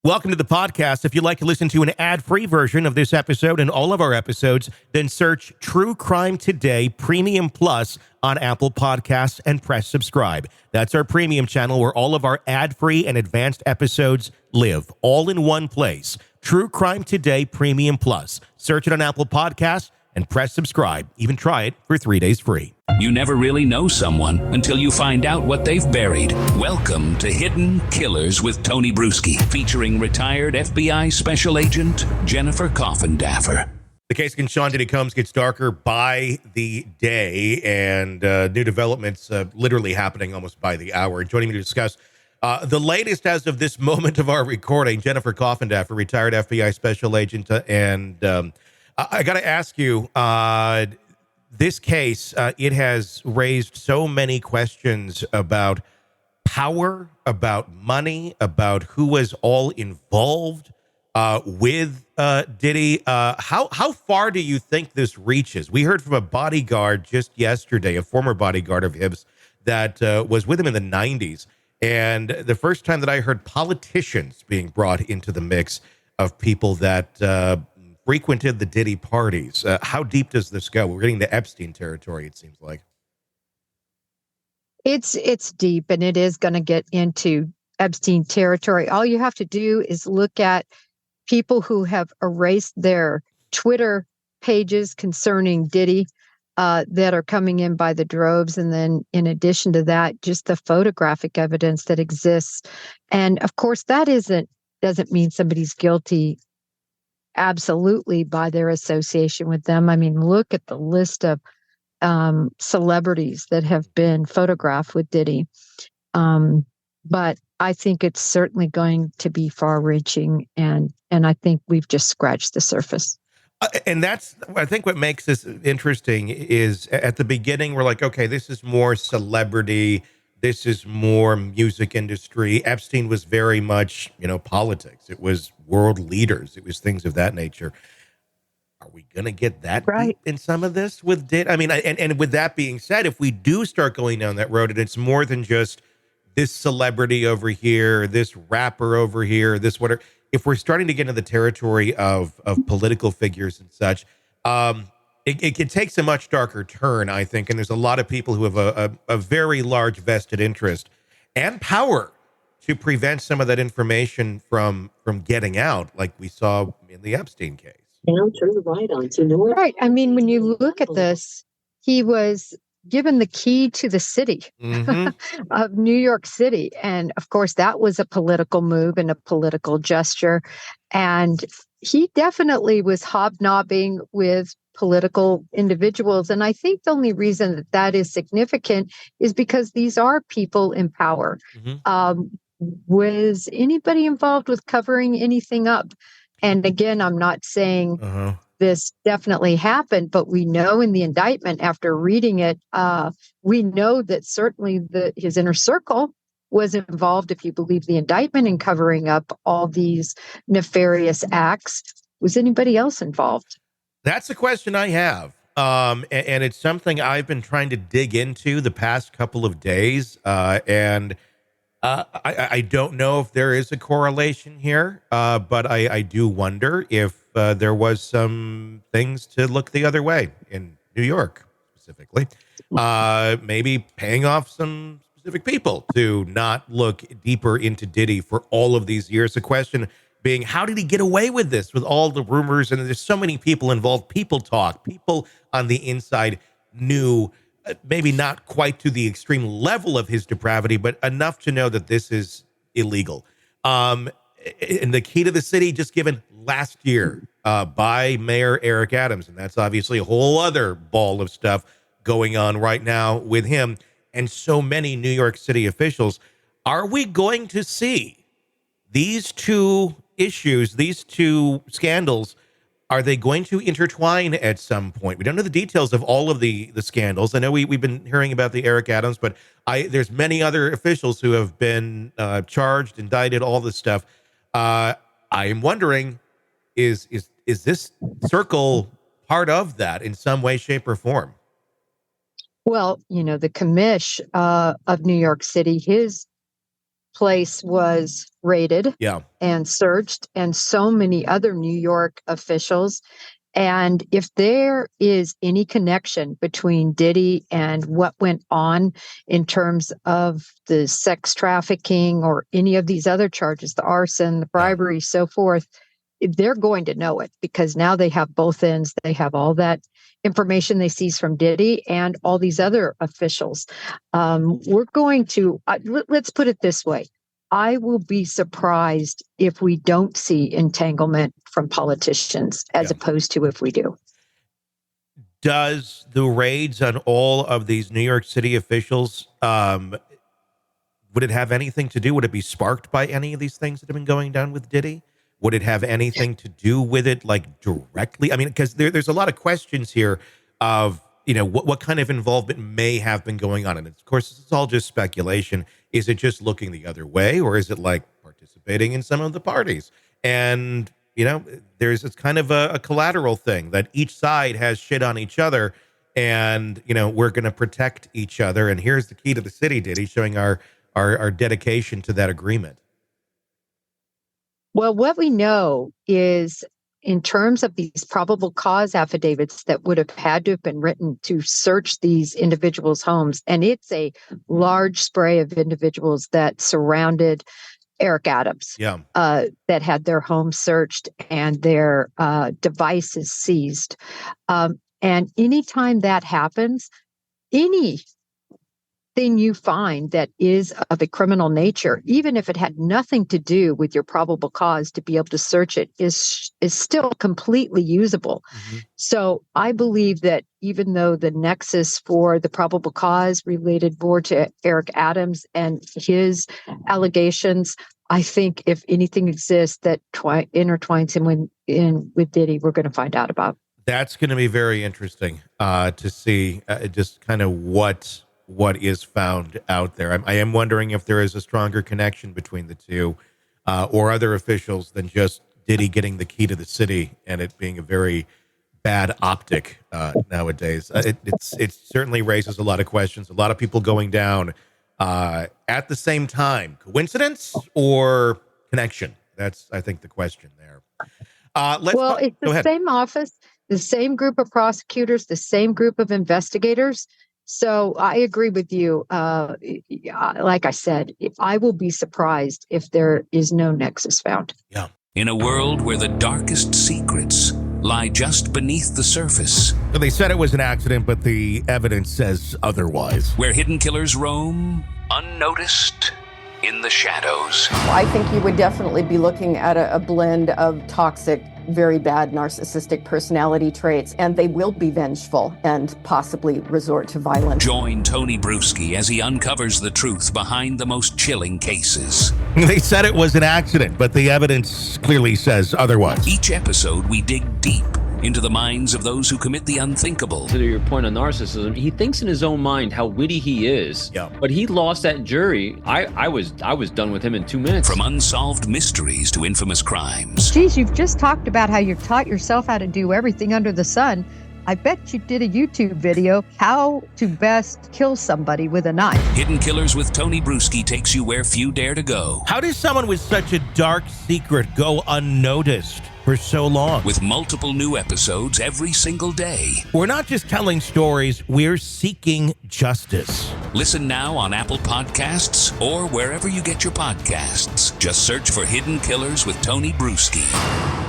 Welcome to the podcast. If you'd like to listen to an ad-free version of this episode and all of our episodes, then search True Crime Today Premium Plus on Apple Podcasts and press subscribe. That's our premium channel where all of our ad-free and advanced episodes live, all in one place. True Crime Today Premium Plus. Search it on Apple Podcasts and press subscribe. Even try it for 3 days free. You never really know someone until you find out what they've buried. Welcome to Hidden Killers with Tony Brueski, featuring retired FBI Special Agent Jennifer Coffindaffer. The case against Sean Diddy Combs gets darker by the day, and new developments literally happening almost by the hour. Joining me to discuss the latest as of this moment of our recording, Jennifer Coffindaffer, retired FBI Special Agent, and I got to ask you, this case, it has raised so many questions about power, about money, about who was all involved with Diddy. How far do you think this reaches? We heard from a bodyguard just yesterday, a former bodyguard of his that was with him in the 90s. And the first time that I heard politicians being brought into the mix of people that frequented the Diddy parties. How deep does this go? We're getting to Epstein territory, it seems like. It's deep, and it is going to get into Epstein territory. All you have to do is look at people who have erased their Twitter pages concerning Diddy that are coming in by the droves. And then in addition to that, just the photographic evidence that exists. And of course, that doesn't mean somebody's guilty absolutely by their association with them. I mean, look at the list of celebrities that have been photographed with Diddy. But I think it's certainly going to be far-reaching, and I think we've just scratched the surface. And that's, I think what makes this interesting is at the beginning, we're like, okay, this is more celebrity. This is more music industry. Epstein was very much, politics. It was world leaders. It was things of that nature. Are we going to get that right deep in some of this with Diddy? I mean, and with that being said, if we do start going down that road, and it's more than just this celebrity over here, this rapper over here, this whatever, if we're starting to get into the territory of political figures and such, it takes a much darker turn, I think. And there's a lot of people who have a very large vested interest and power to prevent some of that information from getting out, like we saw in the Epstein case. Now turn right onto North. Right. I mean, when you look at this, he was given the key to the city of New York City. And of course, that was a political move and a political gesture. And he definitely was hobnobbing with political individuals. And I think the only reason that is significant is because these are people in power. Was anybody involved with covering anything up? And again, I'm not saying this definitely happened, but we know in the indictment, after reading it, we know that certainly his inner circle was involved, if you believe the indictment, in covering up all these nefarious acts. Was anybody else involved? That's a question I have. And it's something I've been trying to dig into the past couple of days. And I don't know if there is a correlation here, but I do wonder if there was some things to look the other way in New York, specifically. Maybe paying off some specific people to not look deeper into Diddy for all of these years. The question being, how did he get away with this, with all the rumors? And there's so many people involved. People talk. People on the inside knew, maybe not quite to the extreme level of his depravity, but enough to know that this is illegal. And the key to the city just given last year by Mayor Eric Adams. And that's obviously a whole other ball of stuff going on right now with him and so many New York City officials. Are we going to see these two issues, these two scandals, are they going to intertwine at some point? We don't know the details of all of the scandals. I know we've been hearing about the Eric Adams, but there's many other officials who have been charged, indicted, all this stuff. I am wondering, is this circle part of that in some way, shape, or form? Well, the commish of New York City, his place was raided Yeah. and searched, and so many other New York officials. And if there is any connection between Diddy and what went on in terms of the sex trafficking or any of these other charges, the arson, the bribery, so forth, they're going to know it, because now they have both ends. They have all that information they seize from Diddy and all these other officials. We're going to, let's put it this way. I will be surprised if we don't see entanglement from politicians as opposed to if we do. Does the raids on all of these New York City officials, would it have anything to do? Would it be sparked by any of these things that have been going down with Diddy? Would it have anything to do with it, like directly? I mean, because there's a lot of questions here of, you know, what kind of involvement may have been going on. And of course, it's all just speculation. Is it just looking the other way, or is it like participating in some of the parties? And, you know, it's kind of a collateral thing that each side has shit on each other, and, you know, we're going to protect each other. And here's the key to the city, Diddy, showing our dedication to that agreement. Well, what we know is, in terms of these probable cause affidavits that would have had to have been written to search these individuals' homes, and it's a large spray of individuals that surrounded Eric Adams, that had their homes searched and their devices seized. And anytime that happens, anything you find that is of a criminal nature, even if it had nothing to do with your probable cause to be able to search it, is still completely usable. Mm-hmm. So I believe that even though the nexus for the probable cause related more to Eric Adams and his allegations, I think if anything exists that intertwines him with Diddy, we're going to find out about. That's going to be very interesting to see just kind of what is found out there. I am wondering if there is a stronger connection between the two, or other officials than just Diddy getting the key to the city and it being a very bad optic nowadays. It certainly raises a lot of questions. A lot of people going down at the same time. Coincidence or connection? That's, I think, the question there. It's the same office, the same group of prosecutors, the same group of investigators. So I agree with you. Like I said, I will be surprised if there is no nexus found. Yeah. In a world where the darkest secrets lie just beneath the surface. They said it was an accident, but the evidence says otherwise. Where hidden killers roam unnoticed in the shadows. I think you would definitely be looking at a blend of toxic, very bad narcissistic personality traits, and they will be vengeful and possibly resort to violence. Join Tony Brueski as he uncovers the truth behind the most chilling cases. They said it was an accident, but the evidence clearly says otherwise. Each episode, we dig deep into the minds of those who commit the unthinkable. To your point on narcissism, he thinks in his own mind how witty he is. Yeah. But he lost that jury. I was done with him in 2 minutes. From unsolved mysteries to infamous crimes. Geez, you've just talked about how you've taught yourself how to do everything under the sun. I bet you did a YouTube video, how to best kill somebody with a knife. Hidden Killers with Tony Brueski takes you where few dare to go. How does someone with such a dark secret go unnoticed for so long? With multiple new episodes every single day. We're not just telling stories, we're seeking justice. Listen now on Apple Podcasts or wherever you get your podcasts. Just search for Hidden Killers with Tony Brueski.